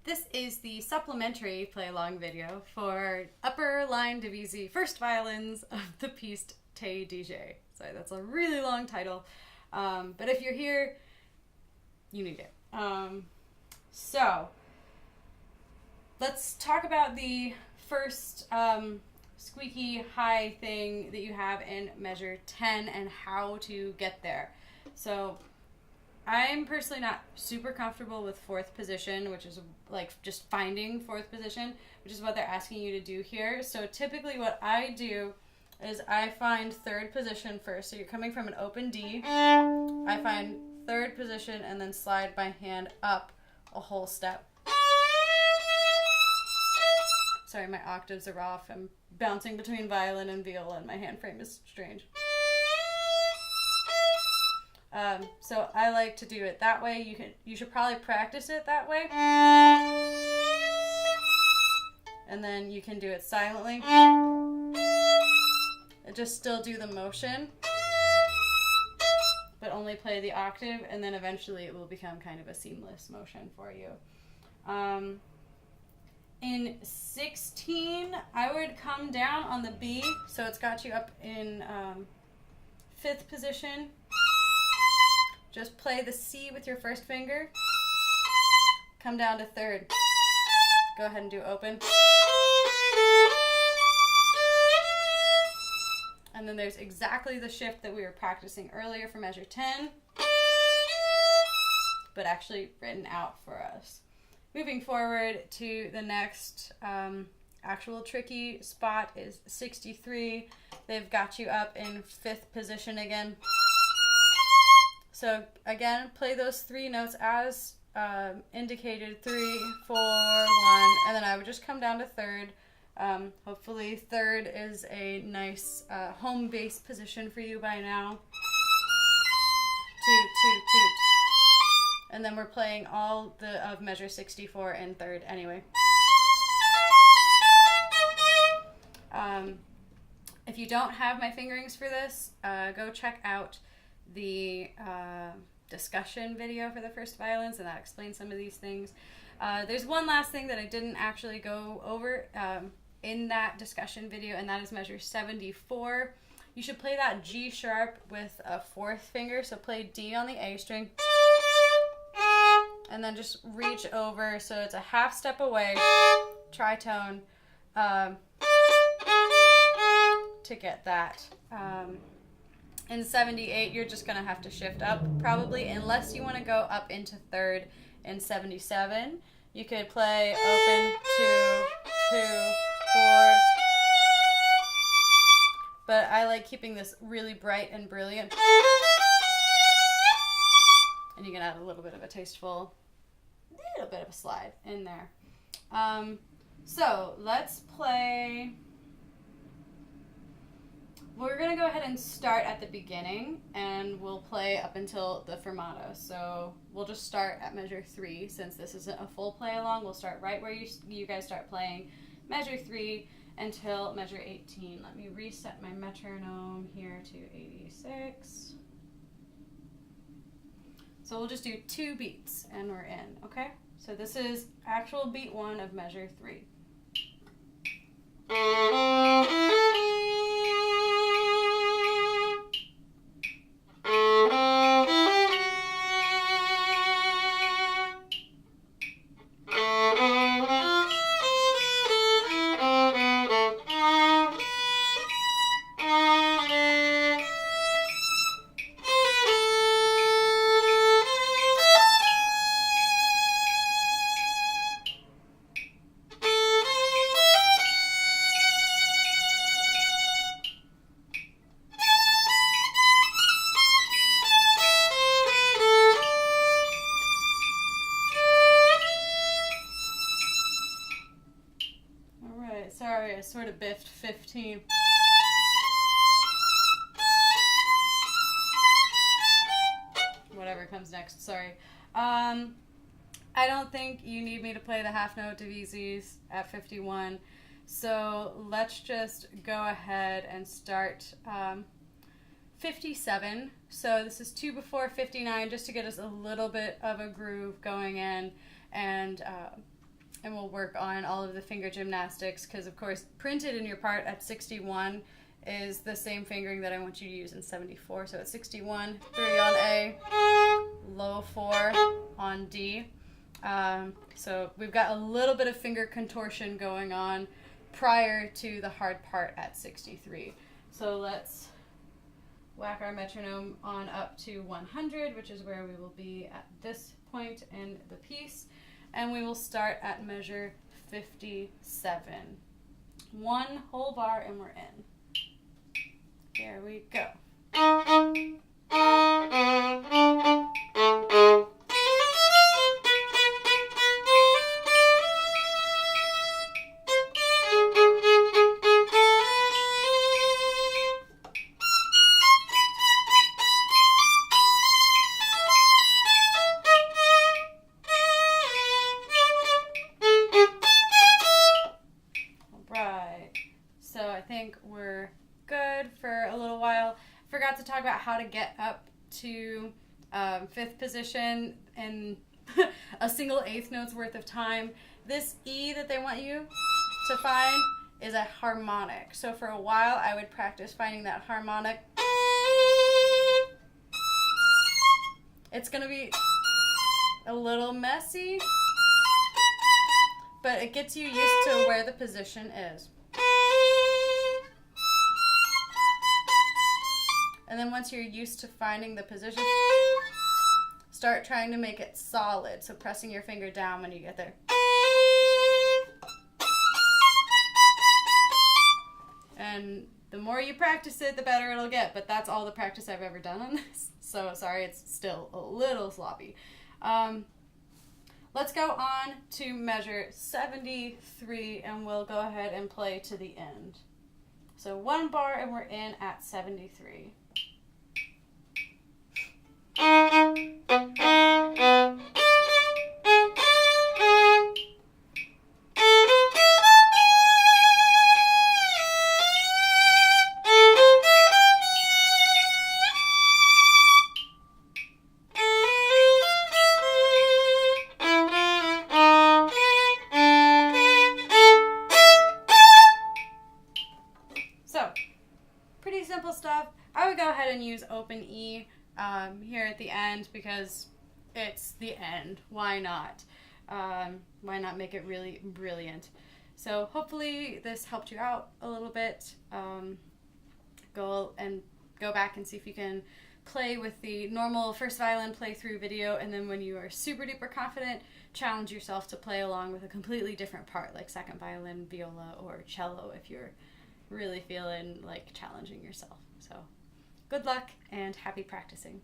This is the supplementary play-along video for upper line Divisi first violins of the piece Dije. Sorry, that's a really long title, but if you're here, you need it. So let's talk about the first squeaky high thing that you have in measure 10 and how to get there. So I'm personally not super comfortable with fourth position, which is like just finding fourth position, which is what they're asking you to do here. So typically what I do is I find third position first. So you're coming from an open D. I find third position and then slide my hand up a whole step. Sorry, my octaves are off. I'm bouncing between violin and viola and my hand frame is strange. So I like to do it that way. You should probably practice it that way. And then you can do it silently. Just still do the motion, but only play the octave, and then eventually it will become kind of a seamless motion for you. In 16, I would come down on the B, so it's got you up in fifth position. Just play the C with your first finger. Come down to third. Go ahead and do open. And then there's exactly the shift that we were practicing earlier for measure 10, but actually written out for us. Moving forward to the next actual tricky spot is 63. They've got you up in fifth position again. So again, play those three notes as indicated, 3, 4, 1, and then I would just come down to third. Hopefully third is a nice home base position for you by now. Toot, toot, toot. And then we're playing all of measure 64 in third anyway. If you don't have my fingerings for this, go check out the discussion video for the first violins, and that explains some of these things. There's one last thing that I didn't actually go over in that discussion video, and that is measure 74. You should play that G sharp with a fourth finger, so play D on the A string, and then just reach over so it's a half step away, tritone, to get that. In 78, you're just going to have to shift up, probably, unless you want to go up into third in 77. You could play open, 2, 2, 4. But I like keeping this really bright and brilliant. And you can add a little bit of a tasteful, little bit of a slide in there. So let's play. We're going to go ahead and start at the beginning, and we'll play up until the fermata. So we'll just start at measure 3. Since this isn't a full play along, we'll start right where you guys start playing measure 3 until measure 18. Let me reset my metronome here to 86. So we'll just do 2 beats and we're in, okay? So this is actual beat 1 of measure 3. Sorry, I sort of biffed 15. Whatever comes next, sorry. I don't think you need me to play the half note Divisis at 51. So let's just go ahead and start 57. So this is 2 before 59, just to get us a little bit of a groove going in. And and we'll work on all of the finger gymnastics, because of course printed in your part at 61 is the same fingering that I want you to use in 74. So at 61, 3 on A, low 4 on D. So we've got a little bit of finger contortion going on prior to the hard part at 63. So let's whack our metronome on up to 100, which is where we will be at this point in the piece. And we will start at measure 57. 1 whole bar and we're in. Here we go. So I think we're good for a little while. Forgot to talk about how to get up to 5th position in a single 1/8 note's worth of time. This E that they want you to find is a harmonic. So for a while I would practice finding that harmonic. It's going to be a little messy, but it gets you used to where the position is. And then once you're used to finding the position, start trying to make it solid. So pressing your finger down when you get there. And the more you practice it, the better it'll get. But that's all the practice I've ever done on this. So sorry, it's still a little sloppy. Let's go on to measure 73, and we'll go ahead and play to the end. So 1 bar and we're in at 73. So, pretty simple stuff. I would go ahead and use open E here at the end because it's the end. Why not? Why not make it really brilliant? So hopefully this helped you out a little bit. Go back and see if you can play with the normal first violin playthrough video, and then when you are super duper confident, challenge yourself to play along with a completely different part like second violin, viola, or cello if you're really feeling like challenging yourself. So good luck and happy practicing.